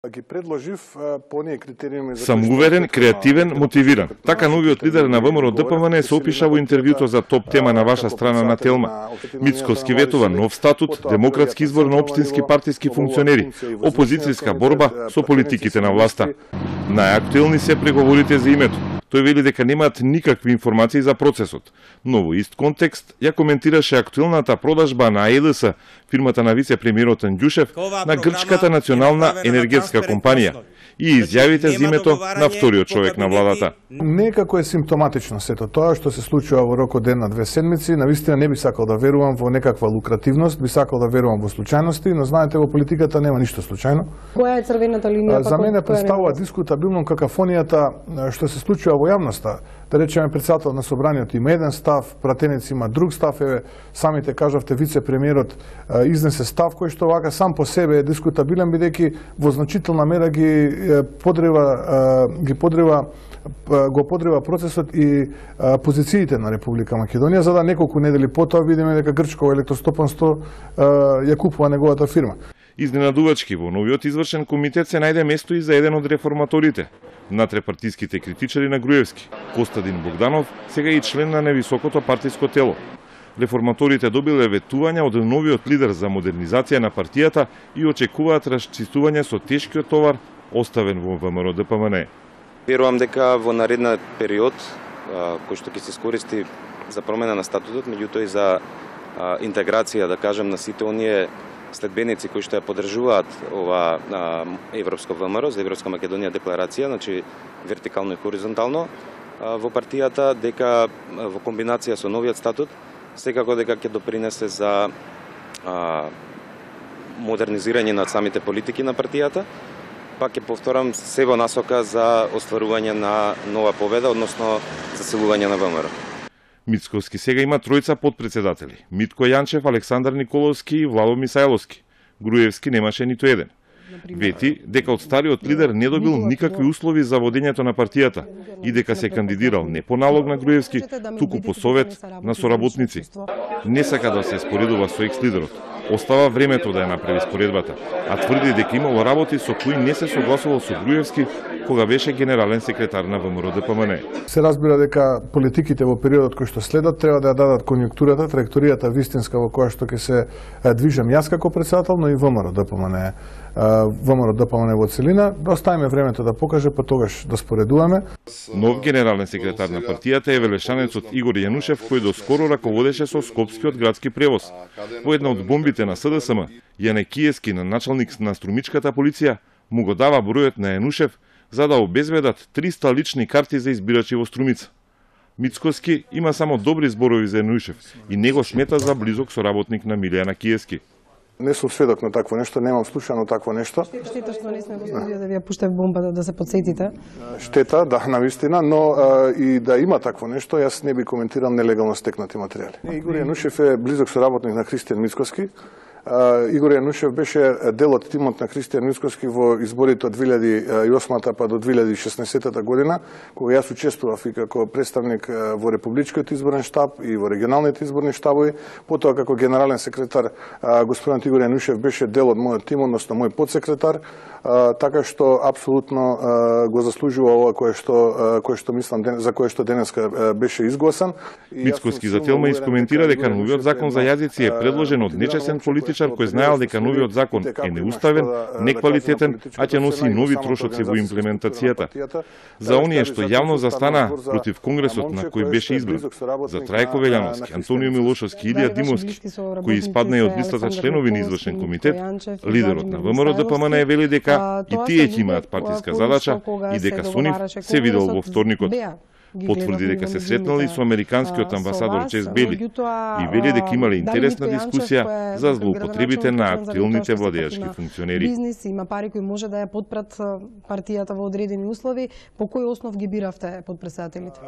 Ги предложив по оние критериуми за Сам уверен, креативен, мотивиран. Така новиот лидер на ВМРО ДПМН се опиша во интервјуто за топ тема на ваша страна на Телма. Мицкоски ветува нов статут, демократски избор на општински партиски функционери, опозицијска борба со политиките на власта. Најактуелни се преговорите за името. Тој вели дека немаат никакви информации за процесот. Но во ист контекст ја коментираше актуелната продажба на ЕДС, фирмата на вице-премиерот Андјушев, на грчката национална енергетска компанија и изјавите за името на вториот човек на владата. Некако е симптоматично сето тоа што се случува во рок од една, две седмици. Навистина не би сакал да верувам во некаква лукративност, би сакал да верувам во случајности, но знаете во политиката нема ништо случајно. Која е црвената линија? За мене представува дискутабилно какафонијата што се случува во јавноста. Да речеме, председател на собранието има еден став, пратенец има друг став, еве самите кажавте вице-премиерот изнесе став кој што вака сам по себе е дискутабилен, бидејќи во значителна мера го подрева процесот и позициите на Република Македонија, за да неколку недели потоа видиме дека Грчко електростопанство ја купува неговата фирма. Изненадувачки во новиот извршен комитет се најде место и за еден од реформаторите, натрепартиските критичари на Груевски, Костадин Богданов, сега и член на невисокото партиско тело. Реформаторите добиле ветување од новиот лидер за модернизација на партијата и очекуваат расчистување со тешкиот товар оставен во ВМРО ДПМН. Верувам дека во наредниот период, кој што ќе се искористи за промена на статутот, меѓутоа и за интеграција, да кажем, на сите оние следбеници кои што ја поддржуваат ова Европско ВМРО, за Европска Македонија декларација, значи вертикално и хоризонтално во партијата, дека во комбинација со новиот статут, секако дека ќе допринесе за модернизирање на самите политики на партијата. Пак ќе повторам, се во насока за остварување на нова победа, односно засилување на ВМРО. Мицковски сега има тројца подпредседатели: Митко Јанчев, Александар Николовски и Владо Мисајловски. Груевски немаше ниту еден. Вети дека од стариот лидер не добил никакви услови за водењето на партијата и дека се кандидирал не по налог на Груевски, туку по совет на соработници. Не сака да се споредува со екс-лидерот. Остава времето да ја направи споредбата, а тврди дека имало работи со кои не се согласувал со Груевски кога беше генерален секретар на ВМРО ДПМН. Се разбира дека политиките во периодот кој што следат треба да ја дадат конјунктурата, траекторијата вистинска во која што ќе се движам јас како председател, но и ВМРО ДПМН во целина. Да оставиме времето да покаже, па тогаш да споредуваме. Нов генерален секретар на партијата е велешанецот Игор Јанушев, кој доскоро раководеше со Скопскиот градски превоз. Во една од бомбите на СДСМ, Јане Киески, на началник на струмичката полиција, му го дава бројот на Јанушев за да обезбедат 300 лични карти за избирачи во Струмица. Мицкоски има само добри зборови за Јанушев и не го смета за близок соработник на Милијана Киески. Не сум сведок на такво нешто, немам слушано такво нешто. Штета што не сме во студио да ви ја пуштев бомба да се подсетите. Штета, да, навистина, но и да има такво нешто, јас не би коментирал нелегално стекнати материјали. Игор Јанушев е близок соработник на Христијан Мицкоски. Игор Јанушев беше дел од тимот на Христијан Мицкоски во изборите од 2008 па до 2016 година, кога јас учествував и како представник во Републичкиот изборен штаб и во регионалните изборни штабови, потоа како генерален секретар господин Игор Јанушев беше дел од мојот тим, односно мој подсекретар, така што апсолутно го заслужува ова кое што мислам за кое што денеска беше изгласан. Мицкоски за Телма искоментира дека новиот закон за јазици е предложен од нечесен политичар кој знаел дека новиот закон е неуставен, неквалитетен, а ќе носи нови трошоци во имплементацијата. За оние што јавно застана против Конгресот на кој беше избран, за Трајко Велјановски, Антонио Милошовски и Илија Димовски, кои испадна и од листата членови на извршен комитет, лидерот на ВМРО ДПМН вели дека и тие ќе имаат партиска задача и дека со нив се видел во вторникот. Потврди дека се сретнали со американскиот амбасадор Чес Бели и вели дека имале интересна дискусија за злоупотребите на актуелните владеачки функционери. Бизнис има пари кои може да ја потпрат партијата во одредени услови, по кој основ ги биравте подпредседателите?